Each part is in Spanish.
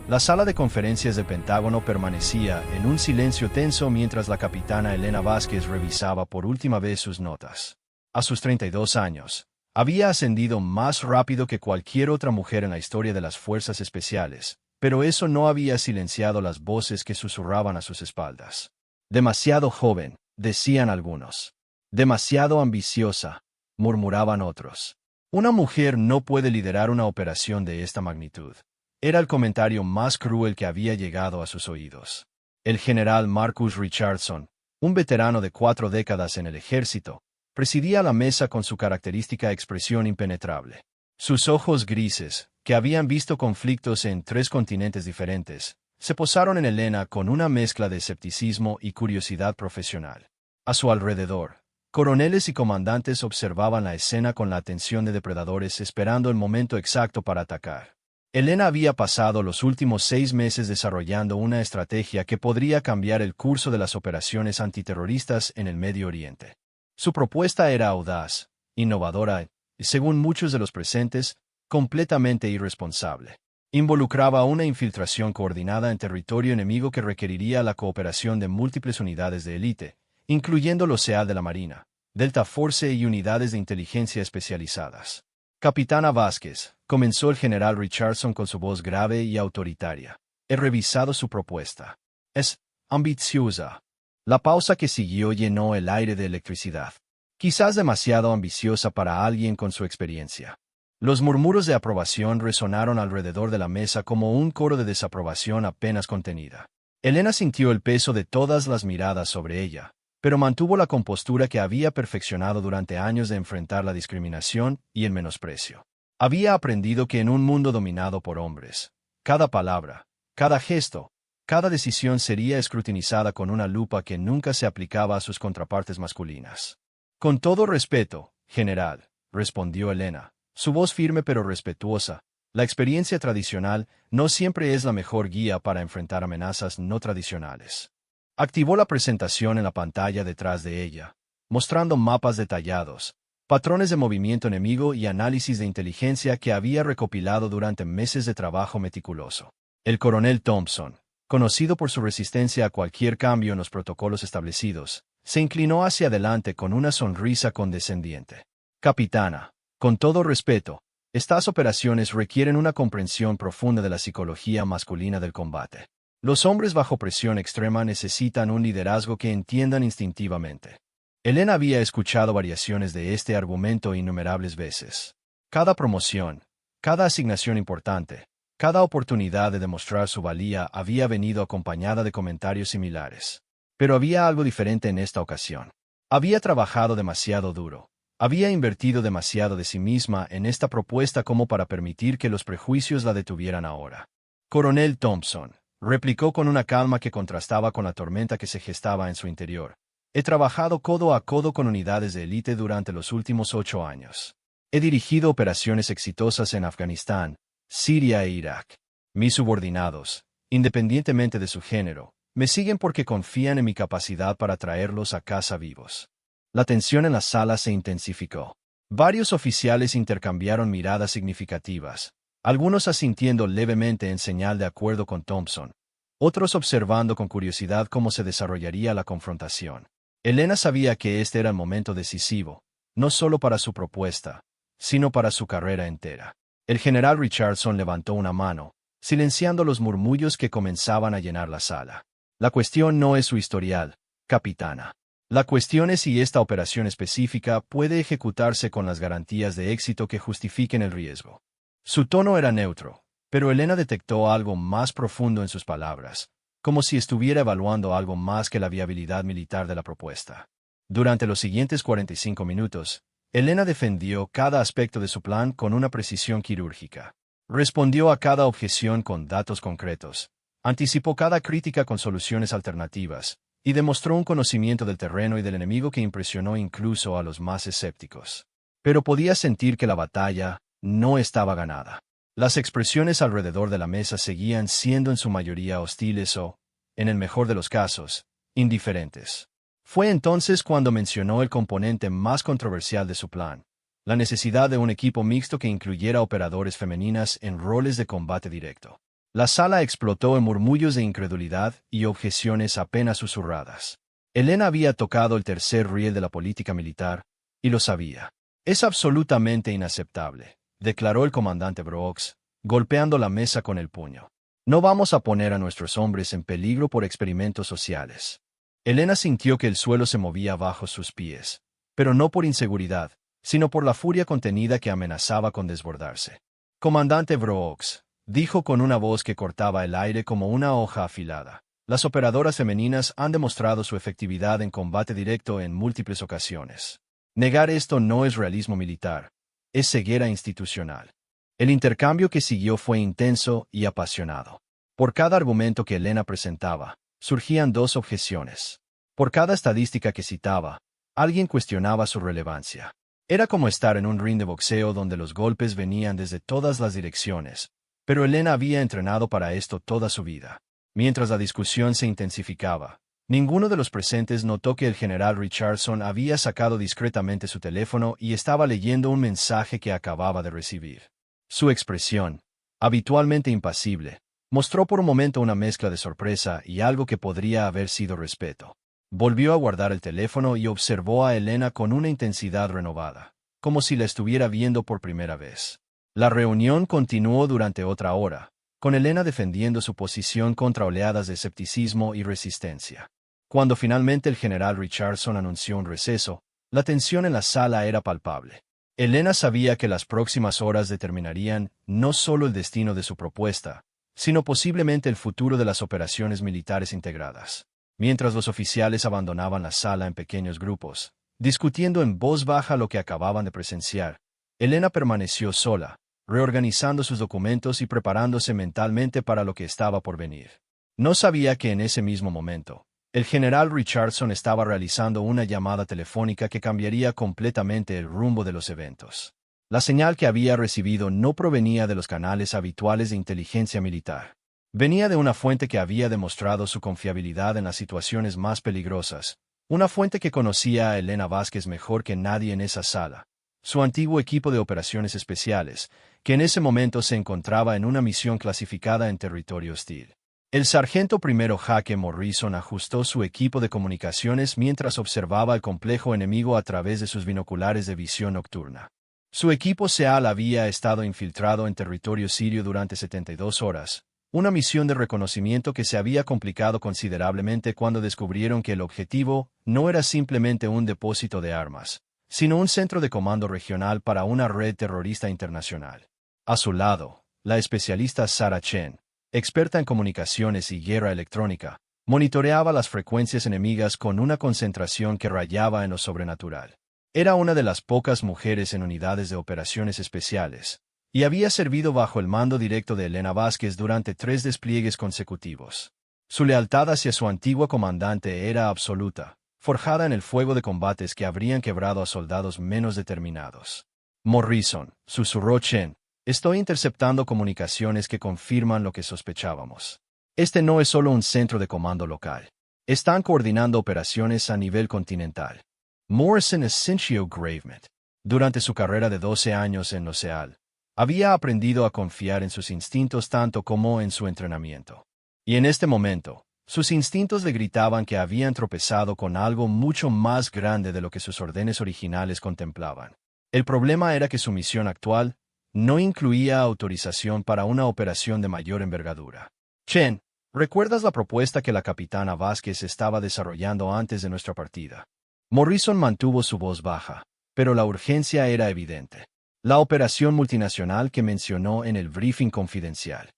La sala de conferencias del Pentágono permanecía en un silencio tenso mientras la capitana Elena Vázquez revisaba por última vez sus notas. A sus 32 años, había ascendido más rápido que cualquier otra mujer en la historia de las fuerzas especiales, pero eso no había silenciado las voces que susurraban a sus espaldas. Demasiado joven, decían algunos. Demasiado ambiciosa, murmuraban otros. Una mujer no puede liderar una operación de esta magnitud. Era el comentario más cruel que había llegado a sus oídos. El general Marcus Richardson, un veterano de 4 décadas en el ejército, presidía la mesa con su característica expresión impenetrable. Sus ojos grises, que habían visto conflictos en 3 continentes diferentes, se posaron en Elena con una mezcla de escepticismo y curiosidad profesional. A su alrededor, coroneles y comandantes observaban la escena con la atención de depredadores esperando el momento exacto para atacar. Elena había pasado los últimos 6 meses desarrollando una estrategia que podría cambiar el curso de las operaciones antiterroristas en el Medio Oriente. Su propuesta era audaz, innovadora y, según muchos de los presentes, completamente irresponsable. Involucraba una infiltración coordinada en territorio enemigo que requeriría la cooperación de múltiples unidades de élite, incluyendo los SEAL de la Marina, Delta Force y unidades de inteligencia especializadas. Capitana Vázquez, comenzó el general Richardson con su voz grave y autoritaria. He revisado su propuesta. Es ambiciosa. La pausa que siguió llenó el aire de electricidad. Quizás demasiado ambiciosa para alguien con su experiencia. Los murmuros de aprobación resonaron alrededor de la mesa como un coro de desaprobación apenas contenida. Elena sintió el peso de todas las miradas sobre ella, pero mantuvo la compostura que había perfeccionado durante años de enfrentar la discriminación y el menosprecio. Había aprendido que en un mundo dominado por hombres, cada palabra, cada gesto, cada decisión sería escrutinizada con una lupa que nunca se aplicaba a sus contrapartes masculinas. Con todo respeto, general, respondió Elena, su voz firme pero respetuosa. La experiencia tradicional no siempre es la mejor guía para enfrentar amenazas no tradicionales. Activó la presentación en la pantalla detrás de ella, mostrando mapas detallados, patrones de movimiento enemigo y análisis de inteligencia que había recopilado durante meses de trabajo meticuloso. El coronel Thompson, conocido por su resistencia a cualquier cambio en los protocolos establecidos, se inclinó hacia adelante con una sonrisa condescendiente. Capitana, con todo respeto, estas operaciones requieren una comprensión profunda de la psicología masculina del combate. Los hombres bajo presión extrema necesitan un liderazgo que entiendan instintivamente. Elena había escuchado variaciones de este argumento innumerables veces. Cada promoción, cada asignación importante, cada oportunidad de demostrar su valía había venido acompañada de comentarios similares. Pero había algo diferente en esta ocasión. Había trabajado demasiado duro. Había invertido demasiado de sí misma en esta propuesta como para permitir que los prejuicios la detuvieran ahora. Coronel Thompson, replicó con una calma que contrastaba con la tormenta que se gestaba en su interior. He trabajado codo a codo con unidades de élite durante los últimos 8 años. He dirigido operaciones exitosas en Afganistán, Siria e Irak. Mis subordinados, independientemente de su género, me siguen porque confían en mi capacidad para traerlos a casa vivos. La tensión en la sala se intensificó. Varios oficiales intercambiaron miradas significativas, algunos asintiendo levemente en señal de acuerdo con Thompson, otros observando con curiosidad cómo se desarrollaría la confrontación. Elena sabía que este era el momento decisivo, no solo para su propuesta, sino para su carrera entera. El general Richardson levantó una mano, silenciando los murmullos que comenzaban a llenar la sala. La cuestión no es su historial, capitana. La cuestión es si esta operación específica puede ejecutarse con las garantías de éxito que justifiquen el riesgo. Su tono era neutro, pero Elena detectó algo más profundo en sus palabras, como si estuviera evaluando algo más que la viabilidad militar de la propuesta. Durante los siguientes 45 minutos, Elena defendió cada aspecto de su plan con una precisión quirúrgica. Respondió a cada objeción con datos concretos, anticipó cada crítica con soluciones alternativas, y demostró un conocimiento del terreno y del enemigo que impresionó incluso a los más escépticos. Pero podía sentir que la batalla no estaba ganada. Las expresiones alrededor de la mesa seguían siendo en su mayoría hostiles o, en el mejor de los casos, indiferentes. Fue entonces cuando mencionó el componente más controversial de su plan, la necesidad de un equipo mixto que incluyera operadores femeninas en roles de combate directo. La sala explotó en murmullos de incredulidad y objeciones apenas susurradas. Elena había tocado el tercer riel de la política militar, y lo sabía. «Es absolutamente inaceptable», declaró el comandante Brooks, golpeando la mesa con el puño. «No vamos a poner a nuestros hombres en peligro por experimentos sociales». Elena sintió que el suelo se movía bajo sus pies, pero no por inseguridad, sino por la furia contenida que amenazaba con desbordarse. «Comandante Brooks», dijo con una voz que cortaba el aire como una hoja afilada. «Las operadoras femeninas han demostrado su efectividad en combate directo en múltiples ocasiones. Negar esto no es realismo militar, es ceguera institucional». El intercambio que siguió fue intenso y apasionado. Por cada argumento que Elena presentaba, surgían dos objeciones. Por cada estadística que citaba, alguien cuestionaba su relevancia. Era como estar en un ring de boxeo donde los golpes venían desde todas las direcciones, pero Elena había entrenado para esto toda su vida. Mientras la discusión se intensificaba, ninguno de los presentes notó que el general Richardson había sacado discretamente su teléfono y estaba leyendo un mensaje que acababa de recibir. Su expresión, habitualmente impasible, mostró por un momento una mezcla de sorpresa y algo que podría haber sido respeto. Volvió a guardar el teléfono y observó a Elena con una intensidad renovada, como si la estuviera viendo por primera vez. La reunión continuó durante otra hora, con Elena defendiendo su posición contra oleadas de escepticismo y resistencia. Cuando finalmente el general Richardson anunció un receso, la tensión en la sala era palpable. Elena sabía que las próximas horas determinarían no solo el destino de su propuesta, sino posiblemente el futuro de las operaciones militares integradas. Mientras los oficiales abandonaban la sala en pequeños grupos, discutiendo en voz baja lo que acababan de presenciar, Elena permaneció sola, reorganizando sus documentos y preparándose mentalmente para lo que estaba por venir. No sabía que en ese mismo momento, el general Richardson estaba realizando una llamada telefónica que cambiaría completamente el rumbo de los eventos. La señal que había recibido no provenía de los canales habituales de inteligencia militar. Venía de una fuente que había demostrado su confiabilidad en las situaciones más peligrosas, una fuente que conocía a Elena Vázquez mejor que nadie en esa sala, su antiguo equipo de operaciones especiales, que en ese momento se encontraba en una misión clasificada en territorio hostil. El sargento primero Jaque Morrison ajustó su equipo de comunicaciones mientras observaba el complejo enemigo a través de sus binoculares de visión nocturna. Su equipo SEAL había estado infiltrado en territorio sirio durante 72 horas, una misión de reconocimiento que se había complicado considerablemente cuando descubrieron que el objetivo no era simplemente un depósito de armas, sino un centro de comando regional para una red terrorista internacional. A su lado, la especialista Sarah Chen, experta en comunicaciones y guerra electrónica, monitoreaba las frecuencias enemigas con una concentración que rayaba en lo sobrenatural. Era una de las pocas mujeres en unidades de operaciones especiales, y había servido bajo el mando directo de Elena Vázquez durante 3 despliegues consecutivos. Su lealtad hacia su antigua comandante era absoluta, forjada en el fuego de combates que habrían quebrado a soldados menos determinados. «Morrison», susurró Chen, «estoy interceptando comunicaciones que confirman lo que sospechábamos. Este no es solo un centro de comando local. Están coordinando operaciones a nivel continental». Morrison es Cinchio Gravement. Durante su carrera de 12 años en lo SEAL, había aprendido a confiar en sus instintos tanto como en su entrenamiento. Y en este momento, sus instintos le gritaban que habían tropezado con algo mucho más grande de lo que sus órdenes originales contemplaban. El problema era que su misión actual no incluía autorización para una operación de mayor envergadura. «Chen, ¿recuerdas la propuesta que la capitana Vázquez estaba desarrollando antes de nuestra partida?» Morrison mantuvo su voz baja, pero la urgencia era evidente. La operación multinacional que mencionó en el briefing confidencial.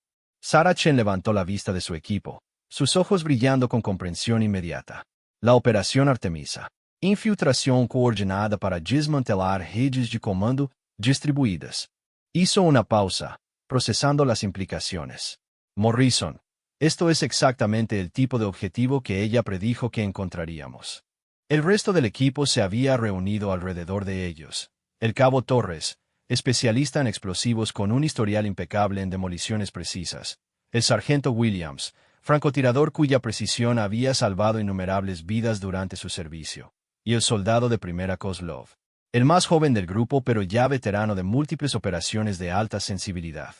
Sarah Chen levantó la vista de su equipo, sus ojos brillando con comprensión inmediata. La operación Artemisa. Infiltración coordinada para desmantelar redes de comando distribuidas. Hizo una pausa, procesando las implicaciones. «Morrison, esto es exactamente el tipo de objetivo que ella predijo que encontraríamos». El resto del equipo se había reunido alrededor de ellos. El cabo Torres, especialista en explosivos con un historial impecable en demoliciones precisas. El sargento Williams, francotirador cuya precisión había salvado innumerables vidas durante su servicio. Y el soldado de primera Kozlov, el más joven del grupo pero ya veterano de múltiples operaciones de alta sensibilidad.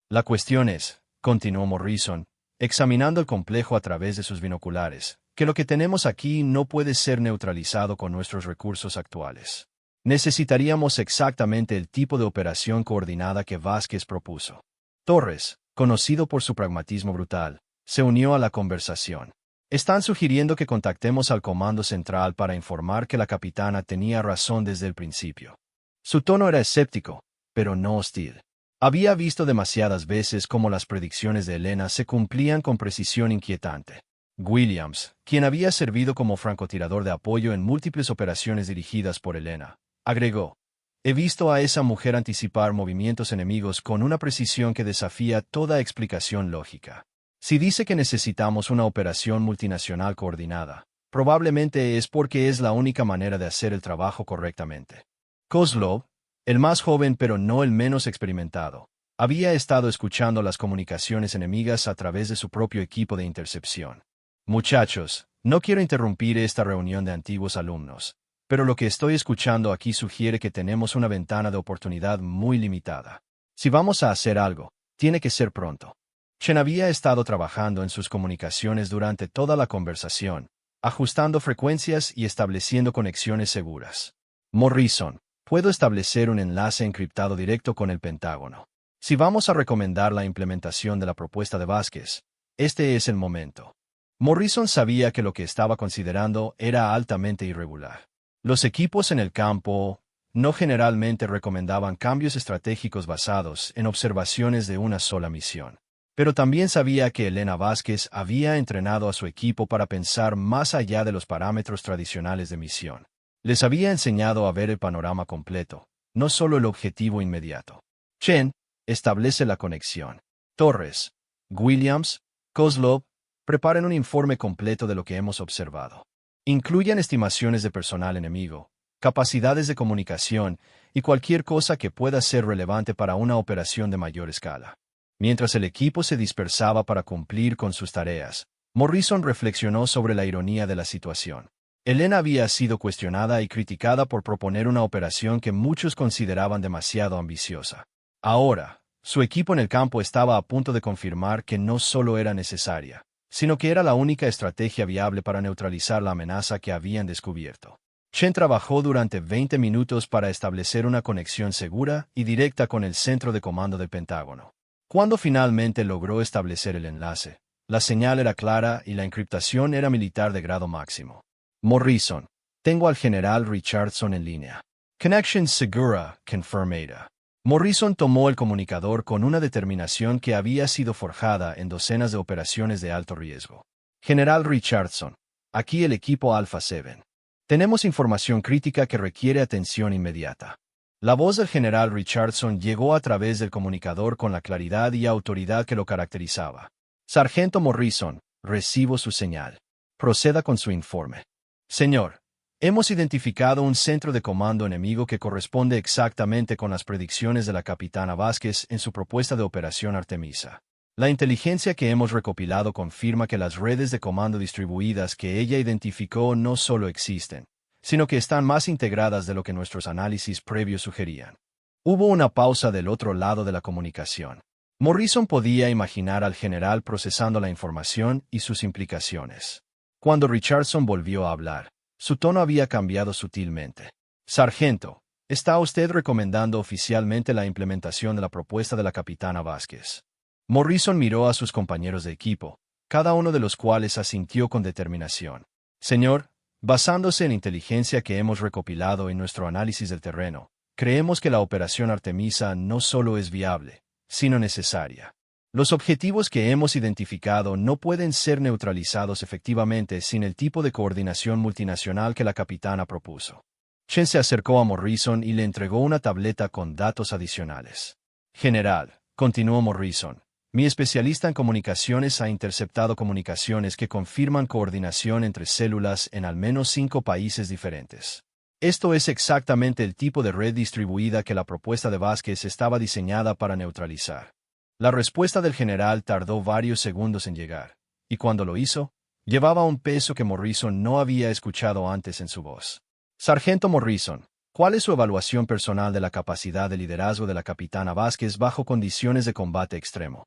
La cuestión es, continuó Morrison, examinando el complejo a través de sus binoculares, que lo que tenemos aquí no puede ser neutralizado con nuestros recursos actuales. Necesitaríamos exactamente el tipo de operación coordinada que Vázquez propuso. Torres, conocido por su pragmatismo brutal, se unió a la conversación. Están sugiriendo que contactemos al Comando Central para informar que la capitana tenía razón desde el principio. Su tono era escéptico, pero no hostil. Había visto demasiadas veces cómo las predicciones de Elena se cumplían con precisión inquietante. Williams, quien había servido como francotirador de apoyo en múltiples operaciones dirigidas por Elena, agregó: «He visto a esa mujer anticipar movimientos enemigos con una precisión que desafía toda explicación lógica. Si dice que necesitamos una operación multinacional coordinada, probablemente es porque es la única manera de hacer el trabajo correctamente». Kozlov, el más joven pero no el menos experimentado, había estado escuchando las comunicaciones enemigas a través de su propio equipo de intercepción. «Muchachos, no quiero interrumpir esta reunión de antiguos alumnos, pero lo que estoy escuchando aquí sugiere que tenemos una ventana de oportunidad muy limitada. Si vamos a hacer algo, tiene que ser pronto». Chen había estado trabajando en sus comunicaciones durante toda la conversación, ajustando frecuencias y estableciendo conexiones seguras. «Morrison, puedo establecer un enlace encriptado directo con el Pentágono. Si vamos a recomendar la implementación de la propuesta de Vázquez, este es el momento». Morrison sabía que lo que estaba considerando era altamente irregular. Los equipos en el campo no generalmente recomendaban cambios estratégicos basados en observaciones de una sola misión. Pero también sabía que Elena Vázquez había entrenado a su equipo para pensar más allá de los parámetros tradicionales de misión. Les había enseñado a ver el panorama completo, no solo el objetivo inmediato. Chen establece la conexión. Torres, Williams, Kozlov, preparen un informe completo de lo que hemos observado. Incluyan estimaciones de personal enemigo, capacidades de comunicación y cualquier cosa que pueda ser relevante para una operación de mayor escala. Mientras el equipo se dispersaba para cumplir con sus tareas, Morrison reflexionó sobre la ironía de la situación. Elena había sido cuestionada y criticada por proponer una operación que muchos consideraban demasiado ambiciosa. Ahora, su equipo en el campo estaba a punto de confirmar que no solo era necesaria, sino que era la única estrategia viable para neutralizar la amenaza que habían descubierto. Chen trabajó durante 20 minutos para establecer una conexión segura y directa con el centro de comando del Pentágono. Cuando finalmente logró establecer el enlace, la señal era clara y la encriptación era militar de grado máximo. «Morrison, tengo al general Richardson en línea. Connection segura, confirmada». Morrison tomó el comunicador con una determinación que había sido forjada en docenas de operaciones de alto riesgo. «General Richardson, aquí el equipo Alpha 7. Tenemos información crítica que requiere atención inmediata». La voz del general Richardson llegó a través del comunicador con la claridad y autoridad que lo caracterizaba. «Sargento Morrison, recibo su señal. Proceda con su informe». «Señor, hemos identificado un centro de comando enemigo que corresponde exactamente con las predicciones de la capitana Vázquez en su propuesta de Operación Artemisa. La inteligencia que hemos recopilado confirma que las redes de comando distribuidas que ella identificó no solo existen, sino que están más integradas de lo que nuestros análisis previos sugerían». Hubo una pausa del otro lado de la comunicación. Morrison podía imaginar al general procesando la información y sus implicaciones. Cuando Richardson volvió a hablar, su tono había cambiado sutilmente. «Sargento, ¿está usted recomendando oficialmente la implementación de la propuesta de la capitana Vázquez?» Morrison miró a sus compañeros de equipo, cada uno de los cuales asintió con determinación. «Señor, basándose en inteligencia que hemos recopilado en nuestro análisis del terreno, creemos que la Operación Artemisa no solo es viable, sino necesaria. Los objetivos que hemos identificado no pueden ser neutralizados efectivamente sin el tipo de coordinación multinacional que la capitana propuso». Chen se acercó a Morrison y le entregó una tableta con datos adicionales. «General», continuó Morrison, «mi especialista en comunicaciones ha interceptado comunicaciones que confirman coordinación entre células en al menos 5 países diferentes. Esto es exactamente el tipo de red distribuida que la propuesta de Vázquez estaba diseñada para neutralizar». La respuesta del general tardó varios segundos en llegar, y cuando lo hizo, llevaba un peso que Morrison no había escuchado antes en su voz. «Sargento Morrison, ¿cuál es su evaluación personal de la capacidad de liderazgo de la capitana Vázquez bajo condiciones de combate extremo?»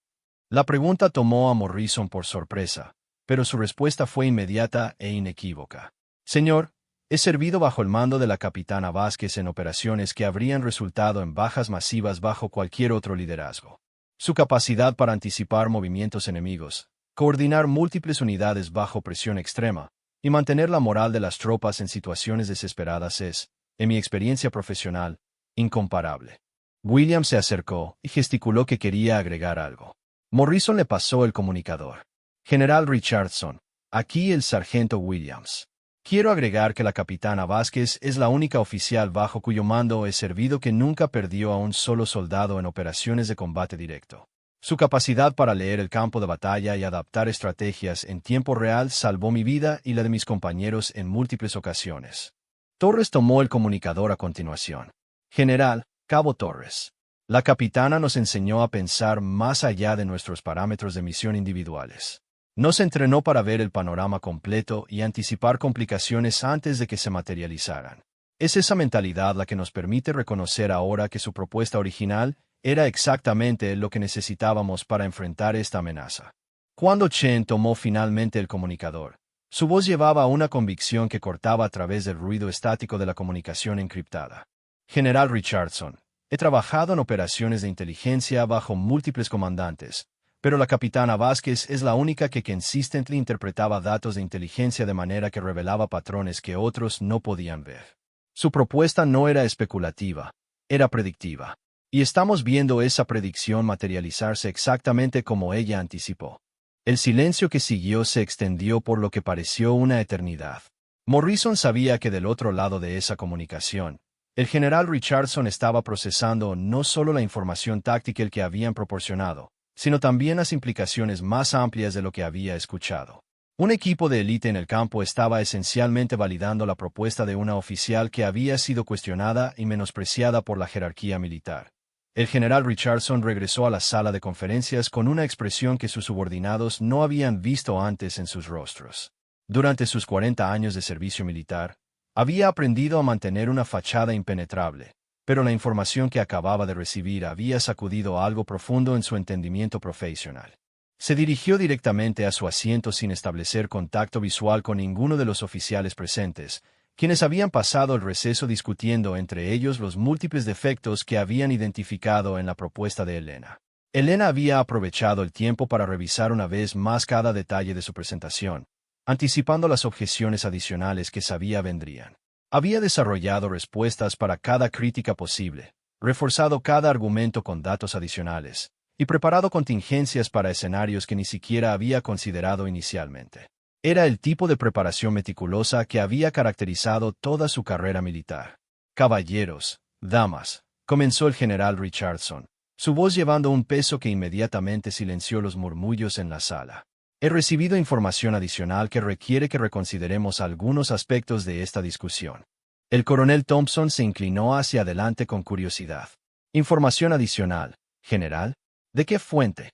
La pregunta tomó a Morrison por sorpresa, pero su respuesta fue inmediata e inequívoca. Señor, he servido bajo el mando de la capitana Vázquez en operaciones que habrían resultado en bajas masivas bajo cualquier otro liderazgo. Su capacidad para anticipar movimientos enemigos, coordinar múltiples unidades bajo presión extrema y mantener la moral de las tropas en situaciones desesperadas es, en mi experiencia profesional, incomparable. William se acercó y gesticuló que quería agregar algo. Morrison le pasó el comunicador. General Richardson, aquí el sargento Williams. Quiero agregar que la capitana Vázquez es la única oficial bajo cuyo mando he servido que nunca perdió a un solo soldado en operaciones de combate directo. Su capacidad para leer el campo de batalla y adaptar estrategias en tiempo real salvó mi vida y la de mis compañeros en múltiples ocasiones. Torres tomó el comunicador a continuación. General, Cabo Torres. La capitana nos enseñó a pensar más allá de nuestros parámetros de misión individuales. Nos entrenó para ver el panorama completo y anticipar complicaciones antes de que se materializaran. Es esa mentalidad la que nos permite reconocer ahora que su propuesta original era exactamente lo que necesitábamos para enfrentar esta amenaza. Cuando Chen tomó finalmente el comunicador, su voz llevaba una convicción que cortaba a través del ruido estático de la comunicación encriptada. General Richardson, he trabajado en operaciones de inteligencia bajo múltiples comandantes, pero la capitana Vázquez es la única que consistently interpretaba datos de inteligencia de manera que revelaba patrones que otros no podían ver. Su propuesta no era especulativa, era predictiva. Y estamos viendo esa predicción materializarse exactamente como ella anticipó. El silencio que siguió se extendió por lo que pareció una eternidad. Morrison sabía que del otro lado de esa comunicación, el general Richardson estaba procesando no solo la información táctica que habían proporcionado, sino también las implicaciones más amplias de lo que había escuchado. Un equipo de élite en el campo estaba esencialmente validando la propuesta de una oficial que había sido cuestionada y menospreciada por la jerarquía militar. El general Richardson regresó a la sala de conferencias con una expresión que sus subordinados no habían visto antes en sus rostros. Durante sus 40 años de servicio militar, había aprendido a mantener una fachada impenetrable, pero la información que acababa de recibir había sacudido algo profundo en su entendimiento profesional. Se dirigió directamente a su asiento sin establecer contacto visual con ninguno de los oficiales presentes, quienes habían pasado el receso discutiendo entre ellos los múltiples defectos que habían identificado en la propuesta de Elena. Elena había aprovechado el tiempo para revisar una vez más cada detalle de su presentación, anticipando las objeciones adicionales que sabía vendrían. Había desarrollado respuestas para cada crítica posible, reforzado cada argumento con datos adicionales, y preparado contingencias para escenarios que ni siquiera había considerado inicialmente. Era el tipo de preparación meticulosa que había caracterizado toda su carrera militar. Caballeros, damas, comenzó el general Richardson, su voz llevando un peso que inmediatamente silenció los murmullos en la sala. He recibido información adicional que requiere que reconsideremos algunos aspectos de esta discusión. El coronel Thompson se inclinó hacia adelante con curiosidad. Información adicional, general. ¿De qué fuente?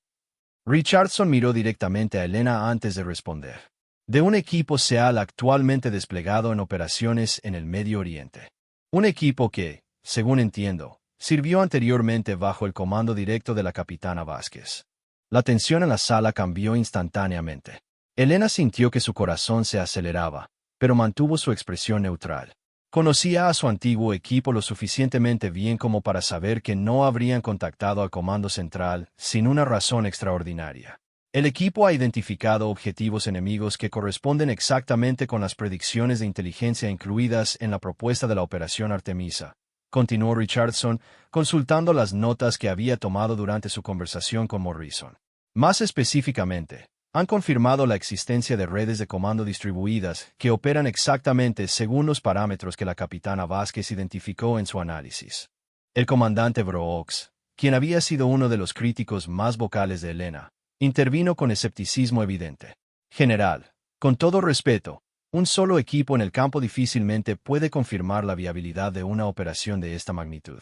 Richardson miró directamente a Elena antes de responder. De un equipo SEAL actualmente desplegado en operaciones en el Medio Oriente. Un equipo que, según entiendo, sirvió anteriormente bajo el comando directo de la capitana Vázquez. La tensión en la sala cambió instantáneamente. Elena sintió que su corazón se aceleraba, pero mantuvo su expresión neutral. Conocía a su antiguo equipo lo suficientemente bien como para saber que no habrían contactado al Comando Central sin una razón extraordinaria. El equipo ha identificado objetivos enemigos que corresponden exactamente con las predicciones de inteligencia incluidas en la propuesta de la Operación Artemisa, continuó Richardson, consultando las notas que había tomado durante su conversación con Morrison. Más específicamente, han confirmado la existencia de redes de comando distribuidas que operan exactamente según los parámetros que la capitana Vázquez identificó en su análisis. El comandante Brooks, quien había sido uno de los críticos más vocales de Elena, intervino con escepticismo evidente. General, con todo respeto, un solo equipo en el campo difícilmente puede confirmar la viabilidad de una operación de esta magnitud.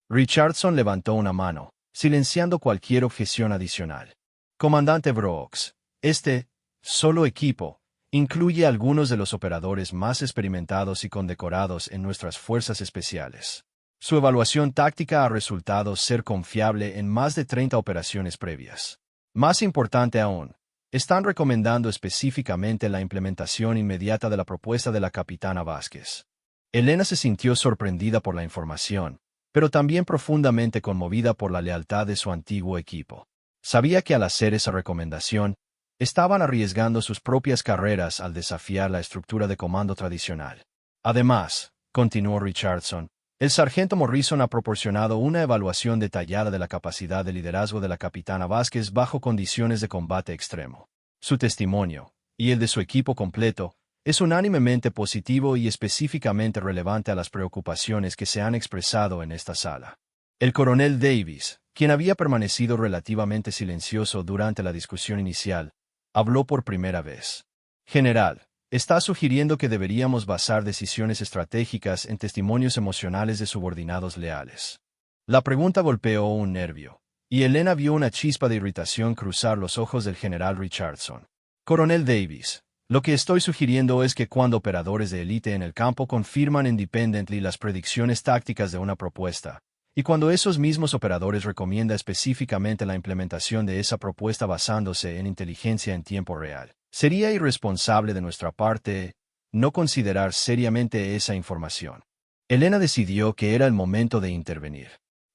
Richardson levantó una mano, silenciando cualquier objeción adicional. Comandante Brooks, este solo equipo incluye a algunos de los operadores más experimentados y condecorados en nuestras fuerzas especiales. Su evaluación táctica ha resultado ser confiable en más de 30 operaciones previas. Más importante aún, están recomendando específicamente la implementación inmediata de la propuesta de la capitana Vázquez. Elena se sintió sorprendida por la información, pero también profundamente conmovida por la lealtad de su antiguo equipo. Sabía que al hacer esa recomendación, estaban arriesgando sus propias carreras al desafiar la estructura de comando tradicional. Además, continuó Richardson, el sargento Morrison ha proporcionado una evaluación detallada de la capacidad de liderazgo de la capitana Vázquez bajo condiciones de combate extremo. Su testimonio, y el de su equipo completo, es unánimemente positivo y específicamente relevante a las preocupaciones que se han expresado en esta sala. El coronel Davis, quien había permanecido relativamente silencioso durante la discusión inicial, habló por primera vez. General, está sugiriendo que deberíamos basar decisiones estratégicas en testimonios emocionales de subordinados leales. La pregunta golpeó un nervio, y Elena vio una chispa de irritación cruzar los ojos del general Richardson. Coronel Davis, lo que estoy sugiriendo es que cuando operadores de élite en el campo confirman independently las predicciones tácticas de una propuesta, y cuando esos mismos operadores recomiendan específicamente la implementación de esa propuesta basándose en inteligencia en tiempo real, sería irresponsable de nuestra parte no considerar seriamente esa información. Elena decidió que era el momento de intervenir.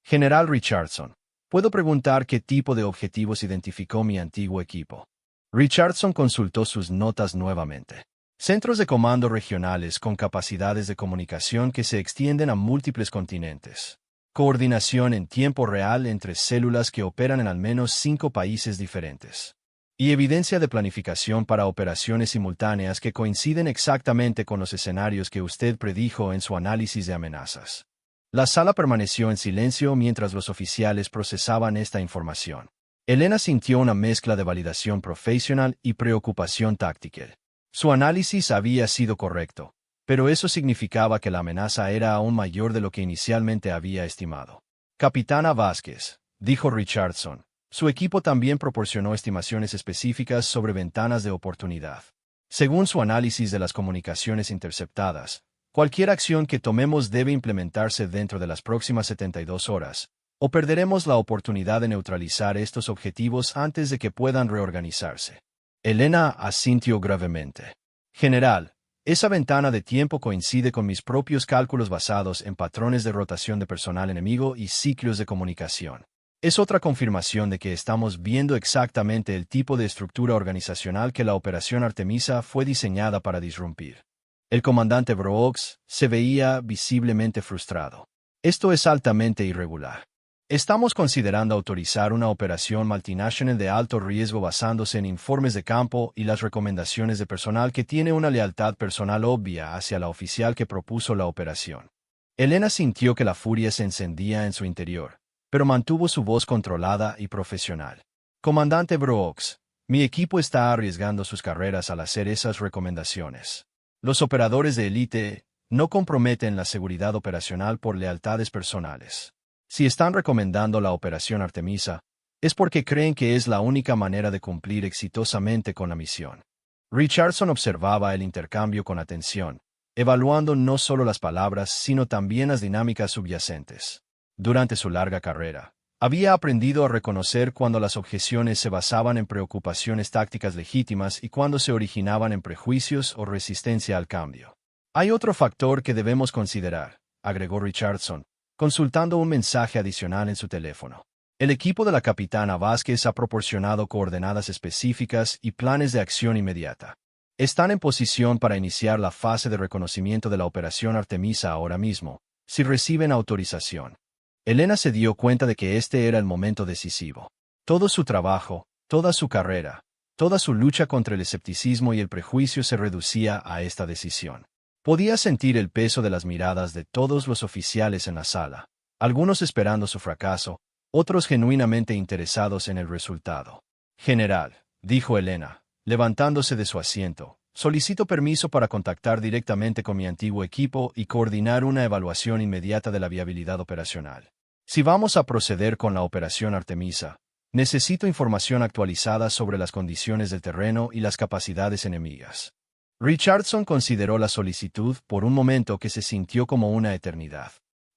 General Richardson, ¿puedo preguntar qué tipo de objetivos identificó mi antiguo equipo? Richardson consultó sus notas nuevamente. Centros de comando regionales con capacidades de comunicación que se extienden a múltiples continentes. Coordinación en tiempo real entre células que operan en al menos 5 países diferentes. Y evidencia de planificación para operaciones simultáneas que coinciden exactamente con los escenarios que usted predijo en su análisis de amenazas. La sala permaneció en silencio mientras los oficiales procesaban esta información. Elena sintió una mezcla de validación profesional y preocupación táctica. Su análisis había sido correcto, pero eso significaba que la amenaza era aún mayor de lo que inicialmente había estimado. Capitana Vázquez, dijo Richardson, su equipo también proporcionó estimaciones específicas sobre ventanas de oportunidad. Según su análisis de las comunicaciones interceptadas, cualquier acción que tomemos debe implementarse dentro de las próximas 72 horas, o perderemos la oportunidad de neutralizar estos objetivos antes de que puedan reorganizarse. Elena asintió gravemente. General, esa ventana de tiempo coincide con mis propios cálculos basados en patrones de rotación de personal enemigo y ciclos de comunicación. Es otra confirmación de que estamos viendo exactamente el tipo de estructura organizacional que la Operación Artemisa fue diseñada para disrumpir. El comandante Brooks se veía visiblemente frustrado. Esto es altamente irregular. Estamos considerando autorizar una operación multinacional de alto riesgo basándose en informes de campo y las recomendaciones de personal que tiene una lealtad personal obvia hacia la oficial que propuso la operación. Elena sintió que la furia se encendía en su interior, pero mantuvo su voz controlada y profesional. Comandante Brooks, mi equipo está arriesgando sus carreras al hacer esas recomendaciones. Los operadores de élite no comprometen la seguridad operacional por lealtades personales. Si están recomendando la Operación Artemisa, es porque creen que es la única manera de cumplir exitosamente con la misión. Richardson observaba el intercambio con atención, evaluando no solo las palabras, sino también las dinámicas subyacentes. Durante su larga carrera, había aprendido a reconocer cuando las objeciones se basaban en preocupaciones tácticas legítimas y cuando se originaban en prejuicios o resistencia al cambio. Hay otro factor que debemos considerar, agregó Richardson, consultando un mensaje adicional en su teléfono. El equipo de la capitana Vázquez ha proporcionado coordenadas específicas y planes de acción inmediata. Están en posición para iniciar la fase de reconocimiento de la Operación Artemisa ahora mismo, si reciben autorización. Elena se dio cuenta de que este era el momento decisivo. Todo su trabajo, toda su carrera, toda su lucha contra el escepticismo y el prejuicio se reducía a esta decisión. Podía sentir el peso de las miradas de todos los oficiales en la sala, algunos esperando su fracaso, otros genuinamente interesados en el resultado. General, dijo Elena, levantándose de su asiento, solicito permiso para contactar directamente con mi antiguo equipo y coordinar una evaluación inmediata de la viabilidad operacional. Si vamos a proceder con la Operación Artemisa, necesito información actualizada sobre las condiciones del terreno y las capacidades enemigas. Richardson consideró la solicitud por un momento que se sintió como una eternidad.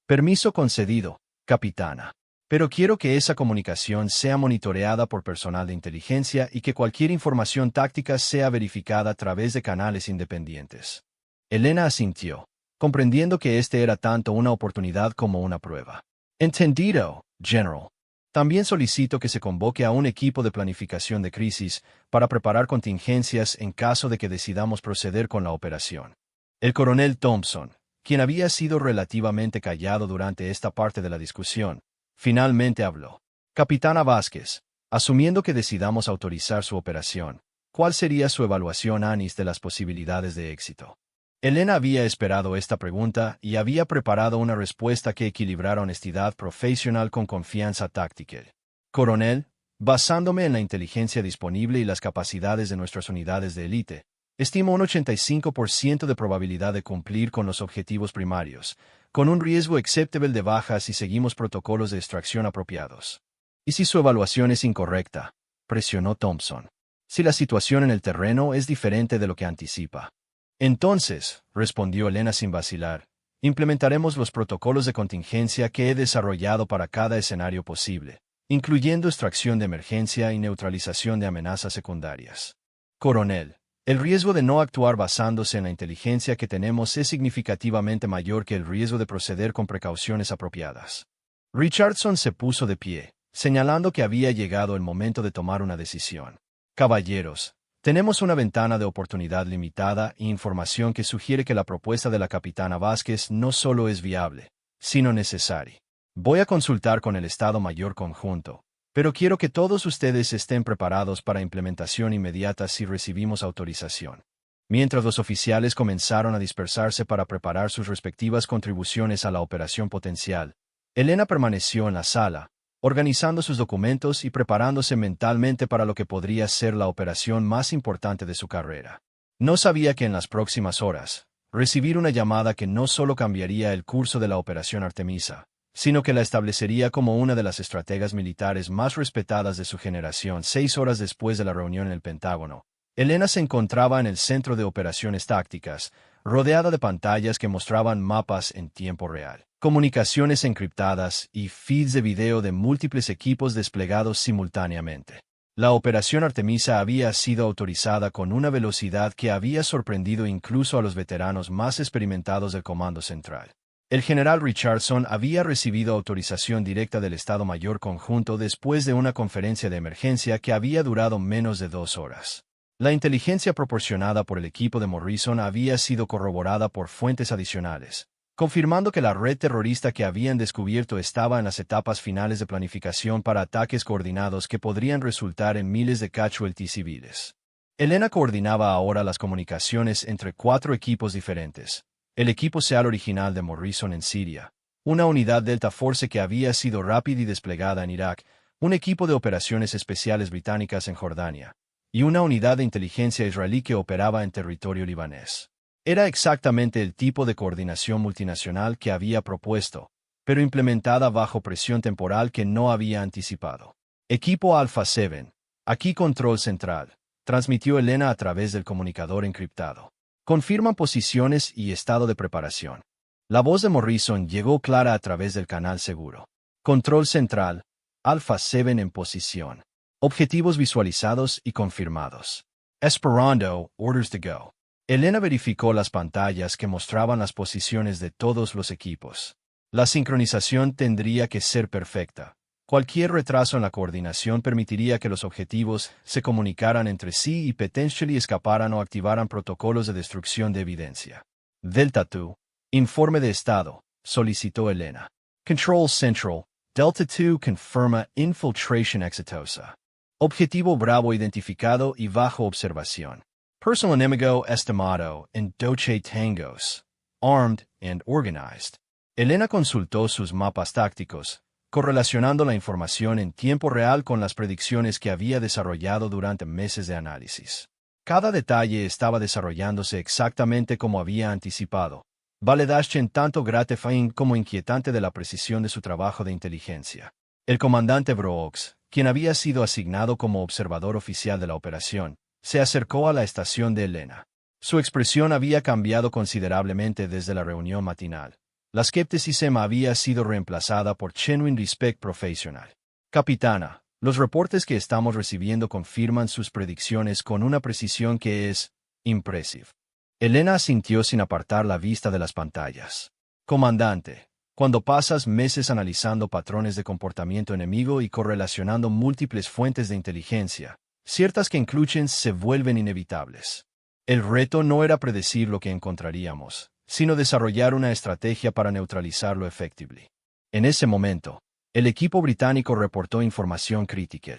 Permiso concedido, capitana. Pero quiero que esa comunicación sea monitoreada por personal de inteligencia y que cualquier información táctica sea verificada a través de canales independientes. Elena asintió, comprendiendo que este era tanto una oportunidad como una prueba. Entendido, General. También solicito que se convoque a un equipo de planificación de crisis para preparar contingencias en caso de que decidamos proceder con la operación. El coronel Thompson, quien había sido relativamente callado durante esta parte de la discusión, finalmente habló. Capitana Vázquez, asumiendo que decidamos autorizar su operación, ¿cuál sería su evaluación, Anis, de las posibilidades de éxito? Elena había esperado esta pregunta y había preparado una respuesta que equilibrara honestidad profesional con confianza táctica. Coronel, basándome en la inteligencia disponible y las capacidades de nuestras unidades de élite, estimo un 85% de probabilidad de cumplir con los objetivos primarios, con un riesgo aceptable de bajas si seguimos protocolos de extracción apropiados. ¿Y si su evaluación es incorrecta?, presionó Thompson. Si la situación en el terreno es diferente de lo que anticipa. Entonces, respondió Elena sin vacilar, implementaremos los protocolos de contingencia que he desarrollado para cada escenario posible, incluyendo extracción de emergencia y neutralización de amenazas secundarias. Coronel, el riesgo de no actuar basándose en la inteligencia que tenemos es significativamente mayor que el riesgo de proceder con precauciones apropiadas. Richardson se puso de pie, señalando que había llegado el momento de tomar una decisión. Caballeros, tenemos una ventana de oportunidad limitada e información que sugiere que la propuesta de la capitana Vázquez no solo es viable, sino necesaria. Voy a consultar con el Estado Mayor Conjunto, pero quiero que todos ustedes estén preparados para implementación inmediata si recibimos autorización. Mientras los oficiales comenzaron a dispersarse para preparar sus respectivas contribuciones a la operación potencial, Elena permaneció en la sala, organizando sus documentos y preparándose mentalmente para lo que podría ser la operación más importante de su carrera. No sabía que en las próximas horas, recibir una llamada que no solo cambiaría el curso de la operación Artemisa, sino que la establecería como una de las estrategas militares más respetadas de su generación. 6 horas después de la reunión en el Pentágono, Elena se encontraba en el centro de operaciones tácticas, rodeada de pantallas que mostraban mapas en tiempo real, comunicaciones encriptadas y feeds de video de múltiples equipos desplegados simultáneamente. La operación Artemisa había sido autorizada con una velocidad que había sorprendido incluso a los veteranos más experimentados del Comando Central. El general Richardson había recibido autorización directa del Estado Mayor Conjunto después de una conferencia de emergencia que había durado menos de 2 horas. La inteligencia proporcionada por el equipo de Morrison había sido corroborada por fuentes adicionales, confirmando que la red terrorista que habían descubierto estaba en las etapas finales de planificación para ataques coordinados que podrían resultar en miles de casualties civiles. Elena coordinaba ahora las comunicaciones entre 4 equipos diferentes. El equipo SEAL original de Morrison en Siria, una unidad Delta Force que había sido rápida y desplegada en Irak, un equipo de operaciones especiales británicas en Jordania, y una unidad de inteligencia israelí que operaba en territorio libanés. Era exactamente el tipo de coordinación multinacional que había propuesto, pero implementada bajo presión temporal que no había anticipado. Equipo Alpha 7, aquí control central, transmitió Elena a través del comunicador encriptado. Confirman posiciones y estado de preparación. La voz de Morrison llegó clara a través del canal seguro. Control central, Alpha 7 en posición. Objetivos visualizados y confirmados. Esperando, orders to go. Elena verificó las pantallas que mostraban las posiciones de todos los equipos. La sincronización tendría que ser perfecta. Cualquier retraso en la coordinación permitiría que los objetivos se comunicaran entre sí y potentially escaparan o activaran protocolos de destrucción de evidencia. Delta 2, informe de estado, solicitó Elena. Control Central, Delta 2 confirma infiltration exitosa. Objetivo Bravo identificado y bajo observación. Personal enemigo estimado en 12 tangos. Armed and organized. Elena consultó sus mapas tácticos, correlacionando la información en tiempo real con las predicciones que había desarrollado durante meses de análisis. Cada detalle estaba desarrollándose exactamente como había anticipado, validation tanto gratifying como inquietante de la precisión de su trabajo de inteligencia. El comandante Brooks, quien había sido asignado como observador oficial de la operación, se acercó a la estación de Elena. Su expresión había cambiado considerablemente desde la reunión matinal. La skepticism había sido reemplazada por genuine respect profesional. Capitana, los reportes que estamos recibiendo confirman sus predicciones con una precisión que es impresive. Elena asintió sin apartar la vista de las pantallas. Comandante, cuando pasas meses analizando patrones de comportamiento enemigo y correlacionando múltiples fuentes de inteligencia, ciertas conclusiones se vuelven inevitables. El reto no era predecir lo que encontraríamos, sino desarrollar una estrategia para neutralizarlo efectivamente. En ese momento, el equipo británico reportó información crítica.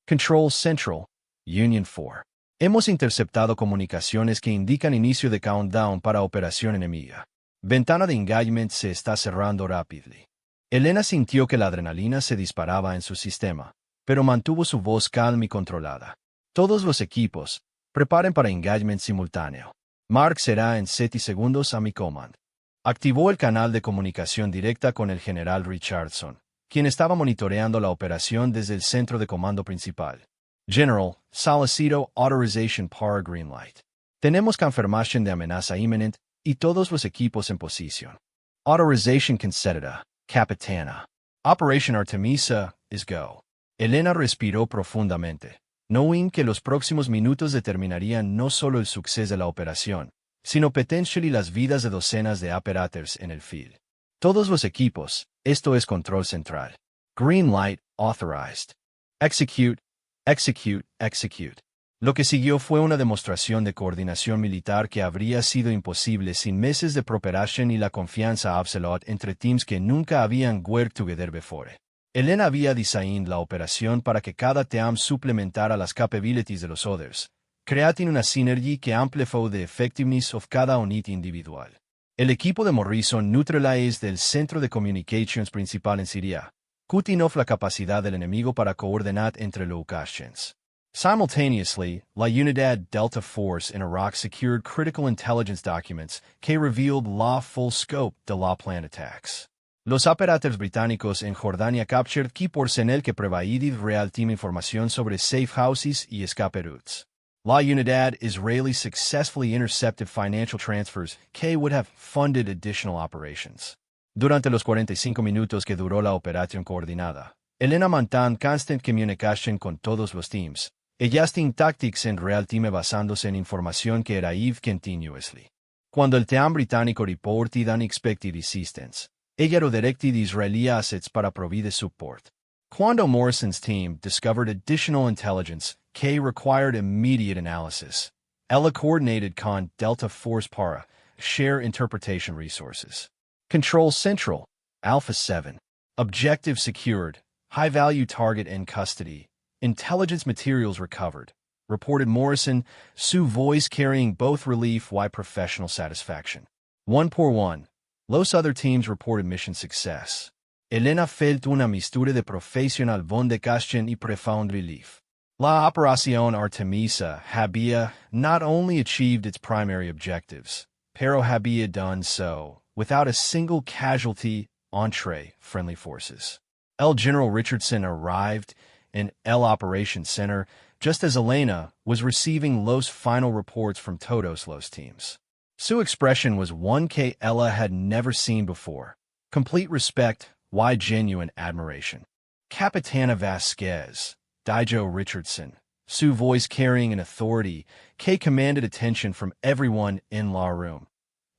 Control Central, Union 4. Hemos interceptado comunicaciones que indican inicio de countdown para operación enemiga. Ventana de engagement se está cerrando rápidamente. Elena sintió que la adrenalina se disparaba en su sistema, pero mantuvo su voz calma y controlada. Todos los equipos, preparen para engagement simultáneo. Mark será en 7 segundos a mi command. Activó el canal de comunicación directa con el general Richardson, quien estaba monitoreando la operación desde el centro de comando principal. General, solicito authorization para green light. Tenemos confirmación de amenaza inminente y todos los equipos en posición. Authorization concedida, Capitana. Operation Artemisa is go. Elena respiró profundamente, knowing que los próximos minutos determinarían no solo el suceso de la operación, sino potentially las vidas de docenas de operators en el field. Todos los equipos, esto es control central. Green light, authorized. Execute, execute, execute. Lo que siguió fue una demostración de coordinación militar que habría sido imposible sin meses de preparación y la confianza absoluta entre teams que nunca habían worked together before. Elena había diseñado la operación para que cada team suplementara las capabilities de los others, creando una sinergia que amplificó the effectiveness of cada unit individual. El equipo de Morrison neutralized el centro de communications principal en Siria, cutting off la capacidad del enemigo para coordinar entre locations. Simultaneously, la Unidad Delta Force in Iraq secured critical intelligence documents que revealed la full scope de la planned attacks. Los operadores británicos en Jordania captured key personnel que provided real-time información sobre safe houses y escape routes. La Unidad Israeli successfully intercepted financial transfers que would have funded additional operations. Durante los 45 minutos que duró la operación coordinada, Elena mantuvo constant communication con todos los teams. Ella tiene tactics en real-time basándose en información que arriva continuously. Cuando el team británico reported unexpected resistance, ella redirected Israeli assets para proveer support. Cuando Morrison's team discovered additional intelligence que required immediate analysis, ella coordinated con Delta Force para share interpretation resources. Control Central, Alpha 7. Objective secured, high-value target in custody. Intelligence materials recovered, reported Morrison, su voice carrying both relief y professional satisfaction. 1-1. Los other teams reported mission success. Elena felt una mistura de profesional vindicación y profound relief. La Operación Artemisa había not only achieved its primary objectives, pero había done so without a single casualty entre friendly forces. El General Richardson arrived in El Operations Center just as Elena was receiving los final reports from todos los teams. Su expression was one que ella had never seen before. Complete respect, y genuine admiration. Capitana Vasquez, Dijo Richardson, su voice carrying an authority que commanded attention from everyone in la room.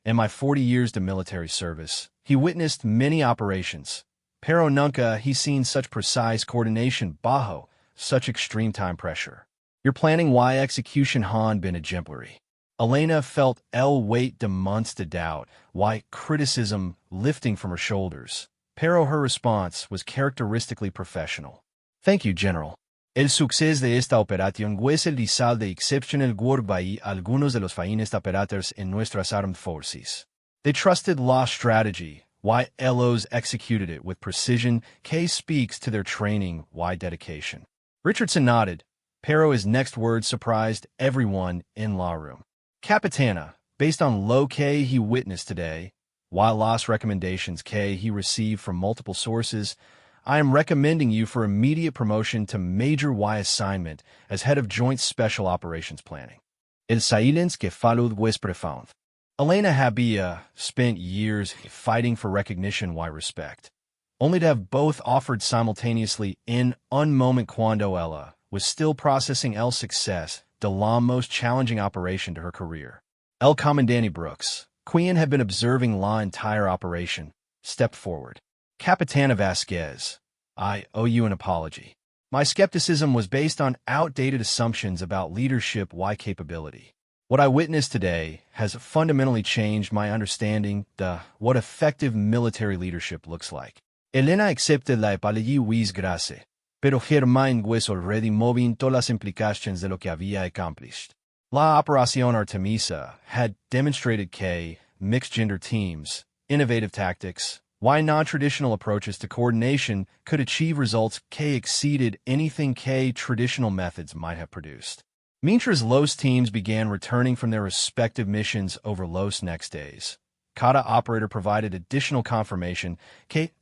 In my 40 years of military service, he witnessed many operations, pero nunca he seen such precise coordination bajo such extreme time pressure. Your planning y execution han been exemplary. Elena felt el weight de months to doubt, y criticism lifting from her shoulders, pero her response was characteristically professional. Thank you, General. El suceso de esta operación es el risal de exceptional work by algunos de los faines operators en nuestras armed forces. They trusted la strategy, y ellos executed it with precision que speaks to their training y dedication. Richardson nodded, pero his next words surprised everyone in la room. Capitana, based on lo que he witnessed today, while las recommendations que he received from multiple sources, I am recommending you for immediate promotion to Major Y assignment as head of Joint Special Operations Planning. El silence que followed was profound. Elena Habia spent years fighting for recognition why respect, only to have both offered simultaneously in un moment cuando ella was still processing El's success, the most challenging operation to her career. El Comandante Brooks, Queen had been observing La entire operation, stepped forward. Capitana Vasquez, I owe you an apology. My skepticism was based on outdated assumptions about leadership capability. What I witnessed today has fundamentally changed my understanding of what effective military leadership looks like. Elena accepted la apology with grace, pero her mind was already moving todas las implications de lo que había accomplished. La Operación Artemisa had demonstrated mixed-gender teams, innovative tactics, why non-traditional approaches to coordination could achieve results exceeded anything traditional methods might have produced. Mientras los teams began returning from their respective missions over los next days, cada operator provided additional confirmation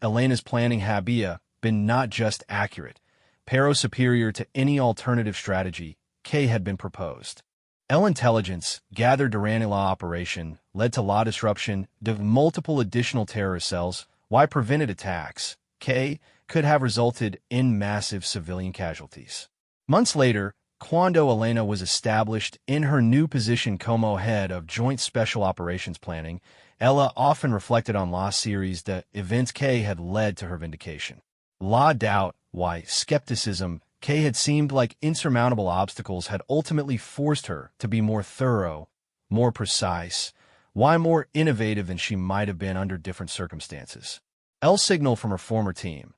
Elena's planning había been not just accurate, pero superior to any alternative strategy had been proposed. El intelligence gathered during la operation led to la disruption of multiple additional terrorist cells, why prevented attacks could have resulted in massive civilian casualties. Months later, cuando Elena was established in her new position como head of Joint Special Operations Planning, ella often reflected on la series the events had led to her vindication. La doubt, why skepticism had seemed like insurmountable obstacles had ultimately forced her to be more thorough, more precise, why more innovative than she might have been under different circumstances. El's signal from her former team,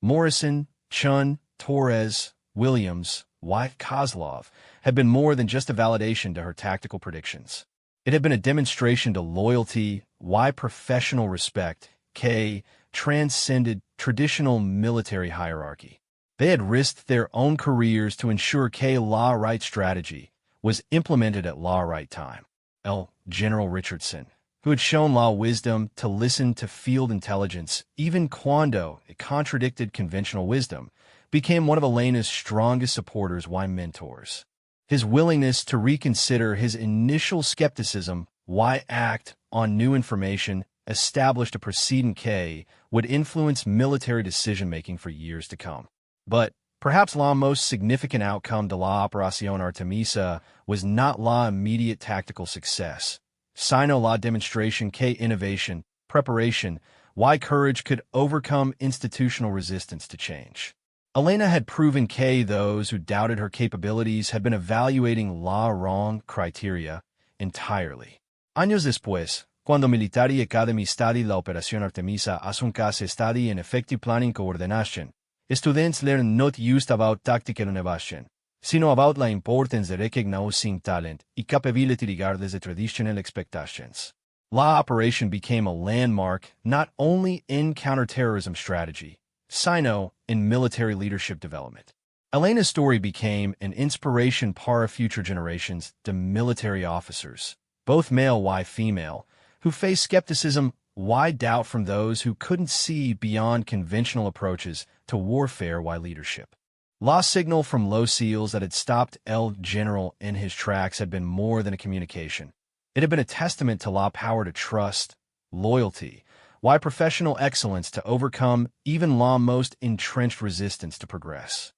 Morrison, Chun, Torres, Williams, Kozlov, had been more than just a validation to her tactical predictions. It had been a demonstration to loyalty, professional respect, transcended traditional military hierarchy. They had risked their own careers to ensure la right strategy was implemented at la right time. General Richardson, who had shown la wisdom to listen to field intelligence even cuando it contradicted conventional wisdom, became one of Elena's strongest supporters mentors. His willingness to reconsider his initial skepticism act on new information established a precedent would influence military decision-making for years to come. But perhaps la most significant outcome to la Operación Artemisa was not la immediate tactical success, sino la demonstration innovation, preparation, courage could overcome institutional resistance to change. Elena had proven those who doubted her capabilities had been evaluating la wrong criteria entirely. Años después, cuando Military Academy studied la Operación Artemisa as un case study in effective planning coordination, students learned not just about tactical innovation, sino about la importance de recognizing talent y capability regardless of traditional expectations. La operation became a landmark not only in counterterrorism strategy, sino in military leadership development. Elena's story became an inspiration for future generations to military officers, both male and female, who face skepticism, doubt from those who couldn't see beyond conventional approaches to warfare leadership. La's signal from Los SEALs that had stopped El General in his tracks had been more than a communication. It had been a testament to La power to trust, loyalty, professional excellence to overcome even La most entrenched resistance to progress.